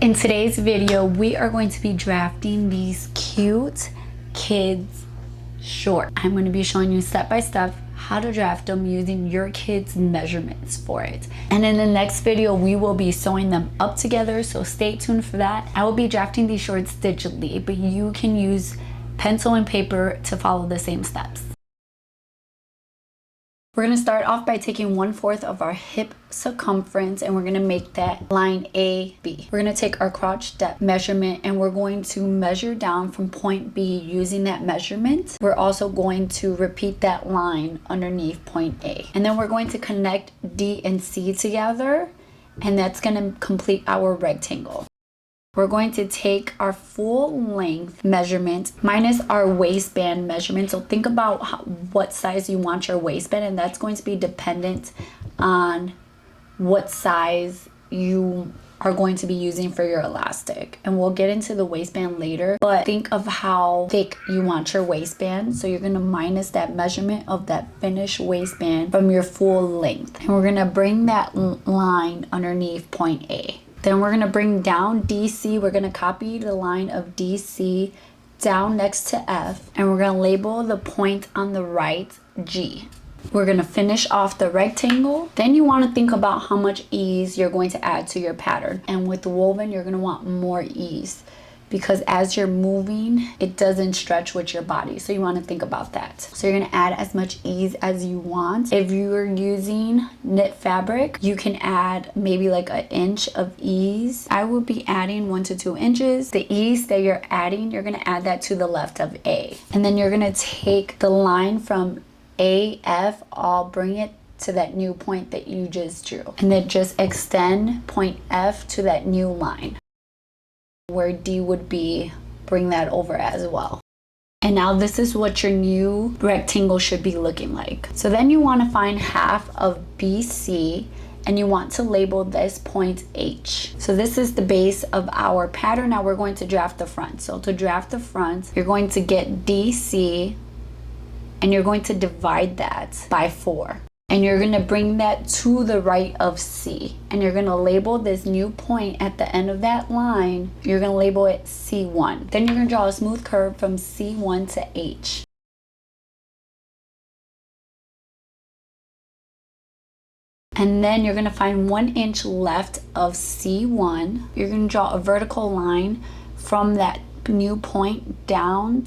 In today's video, we are going to be drafting these cute kids shorts. I'm going to be showing you step by step how to draft them using your kids' measurements for it. And in the next video, we will be sewing them up together, so stay tuned for that. I will be drafting these shorts digitally, but you can use pencil and paper to follow the same steps. We're going to start off by taking 1/4 of our hip circumference and we're going to make that line AB. We're going to take our crotch depth measurement and we're going to measure down from point B using that measurement. We're also going to repeat that line underneath point A. And then we're going to connect D and C together, and that's going to complete our rectangle. We're going to take our full length measurement minus our waistband measurement. So think about what size you want your waistband, and that's going to be dependent on what size you are going to be using for your elastic. And we'll get into the waistband later, but think of how thick you want your waistband. So you're going to minus that measurement of that finished waistband from your full length. And we're going to bring that line underneath point A. Then we're going to bring down DC. We're going to copy the line of DC down next to F. And we're going to label the point on the right G. We're going to finish off the rectangle. Then you want to think about how much ease you're going to add to your pattern. And with the woven, you're going to want more ease, because as you're moving, it doesn't stretch with your body. So you want to think about that. So you're going to add as much ease as you want. If you're using knit fabric, you can add maybe like 1 inch of ease. I will be adding 1 to 2 inches. The ease that you're adding, you're going to add that to the left of A. And then you're going to take the line from AF, I'll bring it to that new point that you just drew. And then just extend point F to that new line. Where D would be, bring that over as well. And now this is what your new rectangle should be looking like. So then you want to find half of BC and you want to label this point H. So this is the base of our pattern. Now we're going to draft the front. So to draft the front, you're going to get DC and you're going to divide that by 4. And you're going to bring that to the right of C. And you're going to label this new point at the end of that line. You're going to label it C1. Then you're going to draw a smooth curve from C1 to H. And then you're going to find 1 inch left of C1. You're going to draw a vertical line from that new point down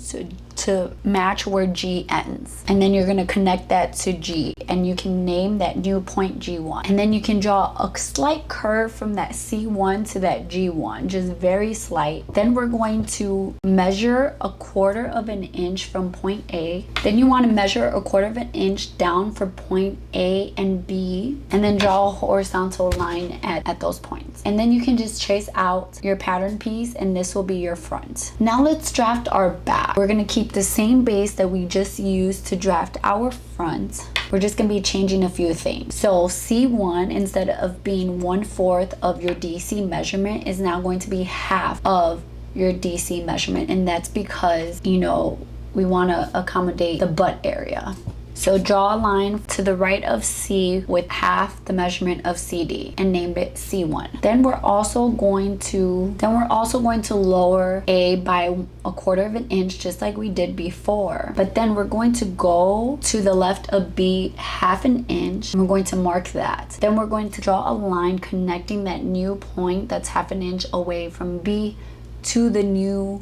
to match where G ends, and then you're going to connect that to G, and you can name that new point G1. And then you can draw a slight curve from that C1 to that G1, just very slight. Then we're going to measure 1/4 of an inch from point A. Then you want to measure 1/4 of an inch down for point A and B, and then draw a horizontal line at those points. And then you can just trace out your pattern piece, and this will be your front. Now let's draft our back. We're going to keep the same base that we just used to draft our front. We're just going to be changing a few things. So C1, instead of being 1/4 of your DC measurement, is now going to be half of your DC measurement. And that's because, you know, we want to accommodate the butt area. So draw a line to the right of C with half the measurement of CD and name it C1. Then we're also going to lower A by 1/4 of an inch, just like we did before. But then we're going to go to the left of B 1/2 inch. And we're going to mark that. Then we're going to draw a line connecting that new point that's 1/2 inch away from B to the new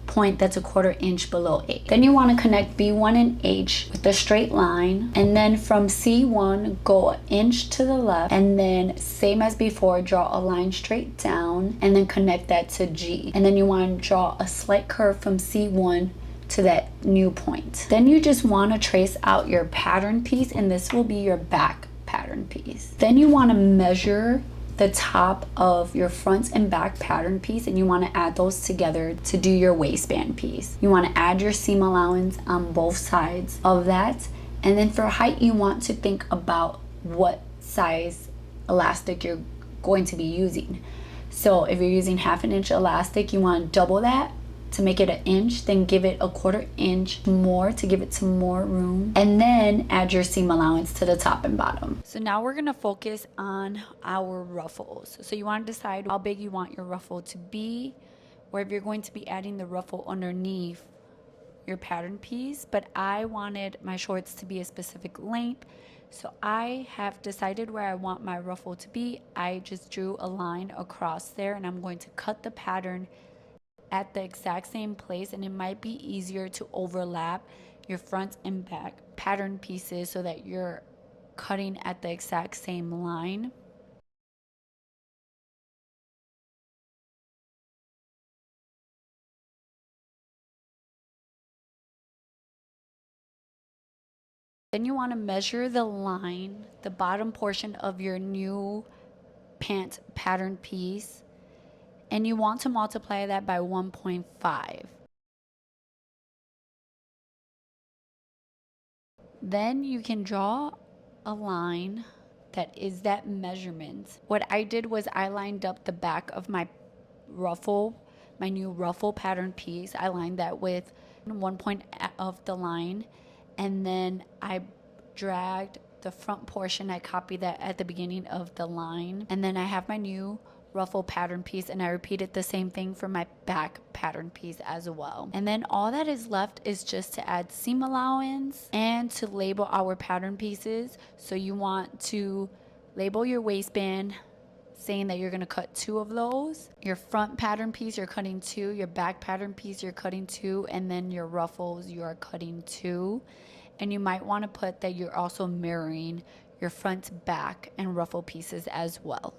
point that's 1/4 inch below A. Then you want to connect B1 and H with a straight line, and then from C1 go 1 inch to the left, and then same as before, draw a line straight down and then connect that to G. And then you want to draw a slight curve from C1 to that new point. Then you just want to trace out your pattern piece, and this will be your back pattern piece. Then you want to measure the top of your front and back pattern piece, and you want to add those together to do your waistband piece. You want to add your seam allowance on both sides of that. And then for height, you want to think about what size elastic you're going to be using. So if you're using 1/2 inch elastic, you want to double that to make it 1 inch, then give it a 1/4 inch more to give it some more room, and then add your seam allowance to the top and bottom. So now we're gonna focus on our ruffles. So you want to decide how big you want your ruffle to be, or if you're going to be adding the ruffle underneath your pattern piece. But I wanted my shorts to be a specific length, so I have decided where I want my ruffle to be. I just drew a line across there, and I'm going to cut the pattern at the exact same place, and it might be easier to overlap your front and back pattern pieces so that you're cutting at the exact same line. Then you want to measure the line, the bottom portion of your new pant pattern piece, and you want to multiply that by 1.5. Then you can draw a line that is that measurement. What I did was I lined up the back of my ruffle, my new ruffle pattern piece. I lined that with 1 point of the line, and then I dragged the front portion. I copied that at the beginning of the line, and then I have my new ruffle pattern piece, and I repeated the same thing for my back pattern piece as well. And then all that is left is just to add seam allowance and to label our pattern pieces. So you want to label your waistband, saying that you're going to cut 2 of those. Your front pattern piece, you're cutting 2. Your back pattern piece, you're cutting 2. And then your ruffles, you are cutting 2. And you might want to put that you're also mirroring your front, back, and ruffle pieces as well.